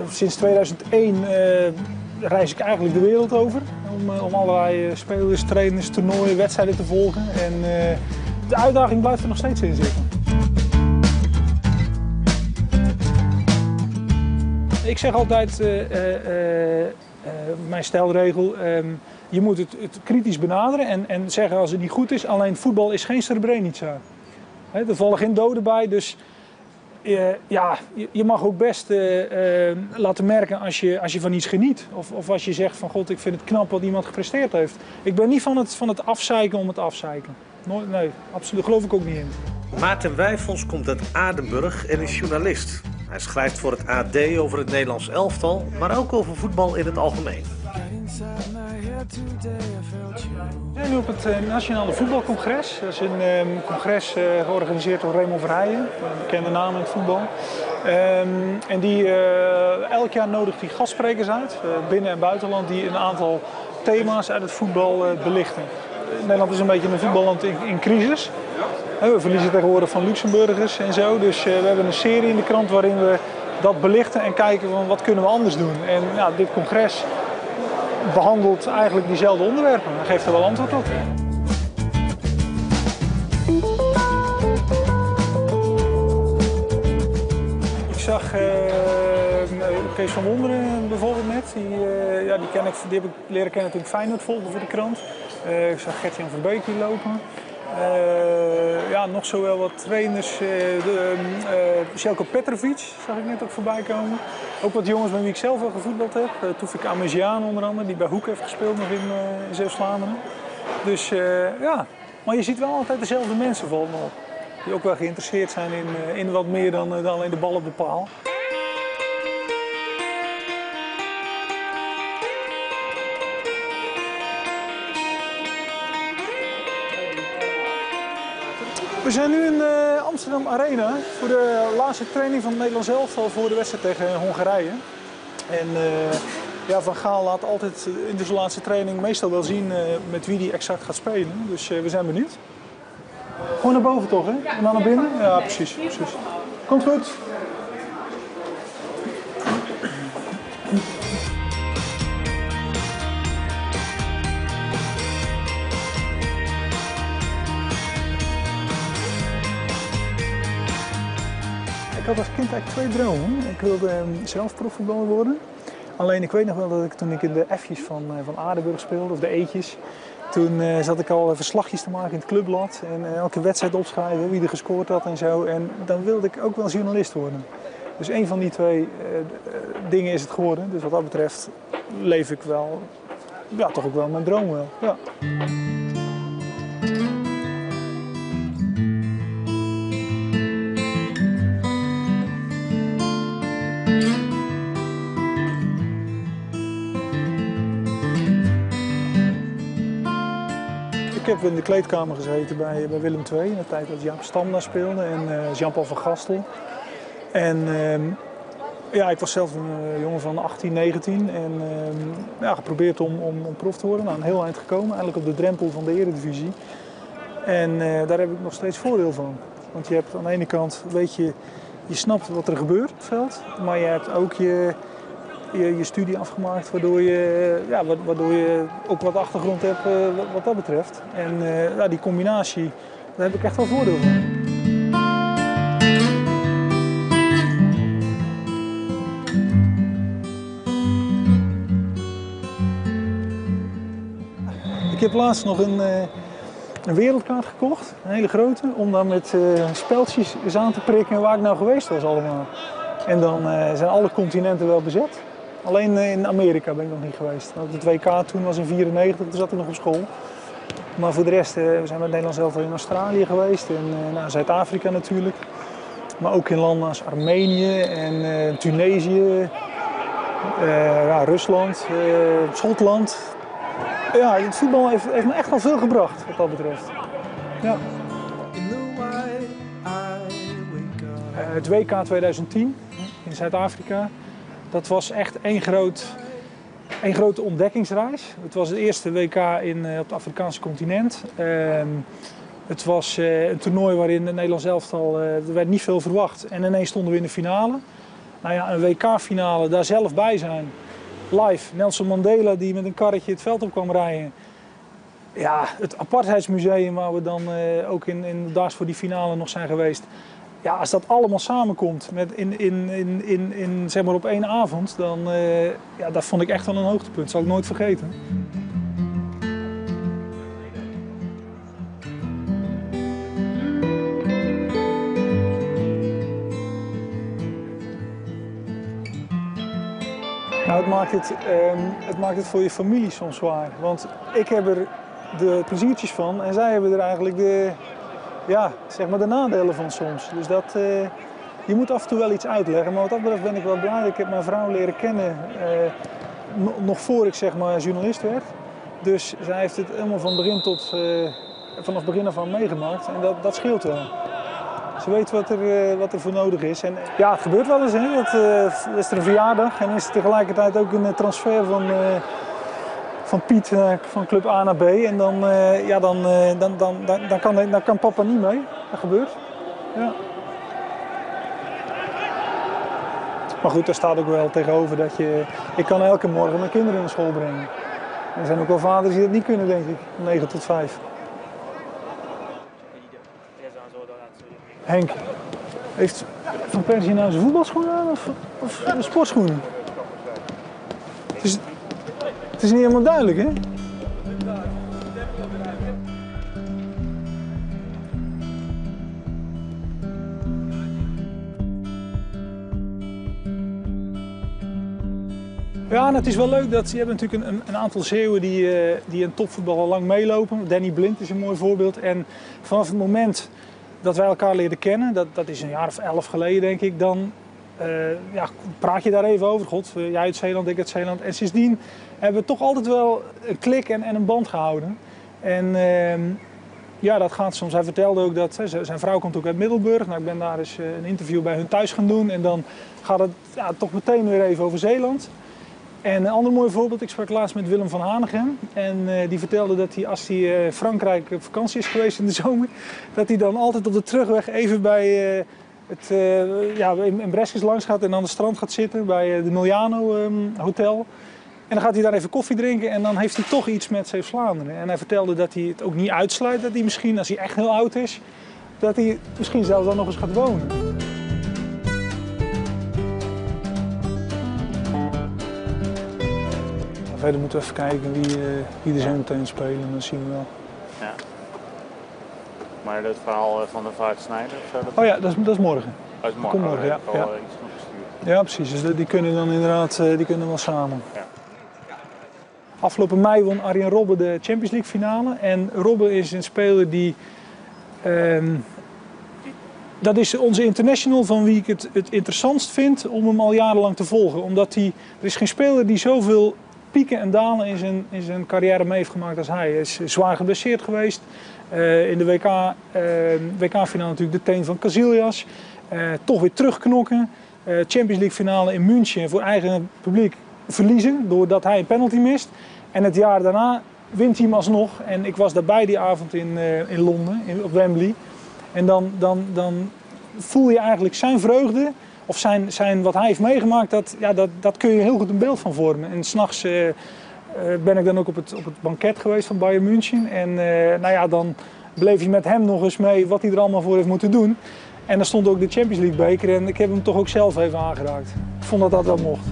Sinds 2001 reis ik eigenlijk de wereld over om allerlei spelers, trainers, toernooien, wedstrijden te volgen. En de uitdaging blijft er nog steeds in zitten. Ik zeg altijd, mijn stelregel, je moet het kritisch benaderen en zeggen als het niet goed is. Alleen voetbal is geen Srebrenica. Er vallen geen doden bij, dus ja, je mag ook best laten merken als je van iets geniet. Of als je zegt van god, ik vind het knap wat iemand gepresteerd heeft. Ik ben niet van het afzeiken om het afzeiken. Nee, absoluut, geloof ik ook niet in. Maarten Wijfels komt uit Adenburg en is journalist. Hij schrijft voor het AD over het Nederlands elftal, maar ook over voetbal in het algemeen. We zijn nu op het Nationale Voetbalcongres. Dat is een congres georganiseerd door Raymond Verheijen, een bekende naam in het voetbal. En elk jaar nodigt hij gastsprekers uit, binnen- en buitenland, die een aantal thema's uit het voetbal belichten. Nederland is een beetje een voetballand in crisis. We verliezen tegenwoordig van Luxemburgers en zo. Dus we hebben een serie in de krant waarin we dat belichten en kijken van wat kunnen we anders doen. En ja, dit congres behandelt eigenlijk diezelfde onderwerpen en geeft er wel antwoord op. Ik zag Kees van Wonderen bijvoorbeeld net. Die heb ik leren kennen toen ik Feyenoord volgde voor de krant. Ik zag Gert-Jan van Beek hier lopen. Nog zo wel wat trainers. Željko Petrovic zag ik net ook voorbij komen. Ook wat jongens met wie ik zelf wel gevoetbald heb. Tufik Amesian onder andere, die bij Hoek heeft gespeeld nog in Zeeuws-Vlaanderen. Dus maar je ziet wel altijd dezelfde mensen volgens mij op. Die ook wel geïnteresseerd zijn in wat meer dan alleen de bal op de paal. We zijn nu in de Amsterdam Arena voor de laatste training van het Nederlands elftal voor de wedstrijd tegen Hongarije. En Van Gaal laat altijd in de laatste training meestal wel zien met wie hij exact gaat spelen. Dus we zijn benieuwd. Gewoon naar boven toch, hè? En dan naar binnen? Ja, precies. Komt goed. Ik had als kind eigenlijk 2 dromen. Ik wilde zelf profvoetballer worden. Alleen ik weet nog wel dat toen ik in de F'jes van Adenburg speelde, of de E'tjes, toen zat ik al verslagjes te maken in het clubblad en elke wedstrijd opschrijven, wie er gescoord had en zo. En dan wilde ik ook wel journalist worden. Dus een van die 2 dingen is het geworden. Dus wat dat betreft leef ik wel, toch ook wel mijn droom wel. Ja. Ik heb in de kleedkamer gezeten bij Willem II in de tijd dat Jaap Stam daar speelde en Jean-Paul van Gastel. En ik was zelf een jongen van 18, 19 en geprobeerd om prof te worden. Een heel eind gekomen, eigenlijk op de drempel van de Eredivisie. En daar heb ik nog steeds voordeel van. Want je hebt aan de ene kant, je snapt wat er gebeurt op het veld, maar je hebt ook je studie afgemaakt, waardoor je ook wat achtergrond hebt wat dat betreft. En die combinatie, daar heb ik echt wel voordeel van. Ik heb laatst nog een wereldkaart gekocht, een hele grote, om dan met speldjes eens aan te prikken waar ik nou geweest was allemaal. En dan zijn alle continenten wel bezet. Alleen in Amerika ben ik nog niet geweest. Het WK toen was in 1994, toen zat ik nog op school. Maar voor de rest, we zijn met Nederland zelf in Australië geweest en Zuid-Afrika natuurlijk. Maar ook in landen als Armenië en Tunesië, Rusland, Schotland. Ja, het voetbal heeft me echt wel veel gebracht wat dat betreft. Ja. Het WK 2010 in Zuid-Afrika. Dat was echt één grote ontdekkingsreis. Het was het eerste WK op het Afrikaanse continent. Het was een toernooi waarin het Nederlands elftal, er werd niet veel verwacht. En ineens stonden we in de finale. nou ja, een WK-finale, daar zelf bij zijn. Live, Nelson Mandela die met een karretje het veld op kwam rijden. Ja, het Apartheidsmuseum waar we dan ook in daags voor die finale nog zijn geweest. Ja, als dat allemaal samenkomt met zeg maar op één avond, dan ja, dat vond ik echt wel een hoogtepunt. Dat zal ik nooit vergeten. Nou, het maakt het voor je familie soms zwaar. Want ik heb er de pleziertjes van en zij hebben er eigenlijk ja, zeg maar de nadelen van soms. Dus je moet af en toe wel iets uitleggen. Maar wat dat betreft ben ik wel blij. Ik heb mijn vrouw leren kennen nog voor ik zeg maar journalist werd. Dus zij heeft het helemaal vanaf begin af aan meegemaakt. En dat scheelt wel. Ze weet wat er voor nodig is. En ja, het gebeurt wel eens. Hè. Is er een verjaardag en is er tegelijkertijd ook een transfer van Piet van club A naar B. En dan kan papa niet mee. Dat gebeurt. Ja. Maar goed, daar staat ook wel tegenover dat ik kan elke morgen mijn kinderen naar school brengen. Er zijn ook wel vaders die dat niet kunnen, denk ik, van 9 tot 5. Henk, heeft Van Persie nou zijn voetbalschoenen aan of sportschoenen? Het is niet helemaal duidelijk, hè? Ja, en het is wel leuk dat je hebt natuurlijk een aantal Zeeuwen die in topvoetbal al lang meelopen. Danny Blind is een mooi voorbeeld. En vanaf het moment dat wij elkaar leerden kennen, dat is een jaar of 11 geleden denk ik, dan ja, praat je daar even over. God, jij uit Zeeland, ik uit Zeeland. En sindsdien hebben we toch altijd wel een klik en een band gehouden. En ja, dat gaat soms. Hij vertelde ook dat zijn vrouw komt ook uit Middelburg. Nou, ik ben daar eens een interview bij hun thuis gaan doen. En dan gaat het ja, toch meteen weer even over Zeeland. En een ander mooi voorbeeld, ik sprak laatst met Willem van Hanegem. En die vertelde dat hij, als hij in Frankrijk op vakantie is geweest in de zomer, dat hij dan altijd op de terugweg even bij in Breskes langs gaat en aan de strand gaat zitten bij de Milano Hotel. En dan gaat hij daar even koffie drinken en dan heeft hij toch iets met Zeeuws-Vlaanderen. En hij vertelde dat hij het ook niet uitsluit dat hij misschien, als hij echt heel oud is, dat hij misschien zelfs dan nog eens gaat wonen. Verder moeten we even kijken wie er zo meteen spelen, dan zien we wel. Ja. Maar het verhaal van de Vaart-Snijder of zo? Oh ja, dat is morgen. Dat is morgen. Komt morgen, ja. Iets nog gestuurd. Ja, precies. Dus die kunnen dan inderdaad wel samen. Ja. Afgelopen mei won Arjen Robben de Champions League finale. En Robben is een speler die... dat is onze international van wie ik het interessantst vind om hem al jarenlang te volgen. Omdat er is geen speler die zoveel pieken en dalen in zijn carrière mee heeft gemaakt als hij. Hij is zwaar geblesseerd geweest. In de WK-finale natuurlijk de teen van Casillas. Toch weer terugknokken. Champions League finale in München voor eigen publiek verliezen doordat hij een penalty mist. En het jaar daarna wint hij hem alsnog. En ik was daarbij die avond in Londen, op Wembley. En dan voel je eigenlijk zijn vreugde. Of zijn wat hij heeft meegemaakt, dat kun je heel goed een beeld van vormen. En 's nachts ben ik dan ook op het banket geweest van Bayern München. En nou ja, dan bleef je met hem nog eens mee wat hij er allemaal voor heeft moeten doen. En dan stond ook de Champions League beker en ik heb hem toch ook zelf even aangeraakt. Ik vond dat wel mocht.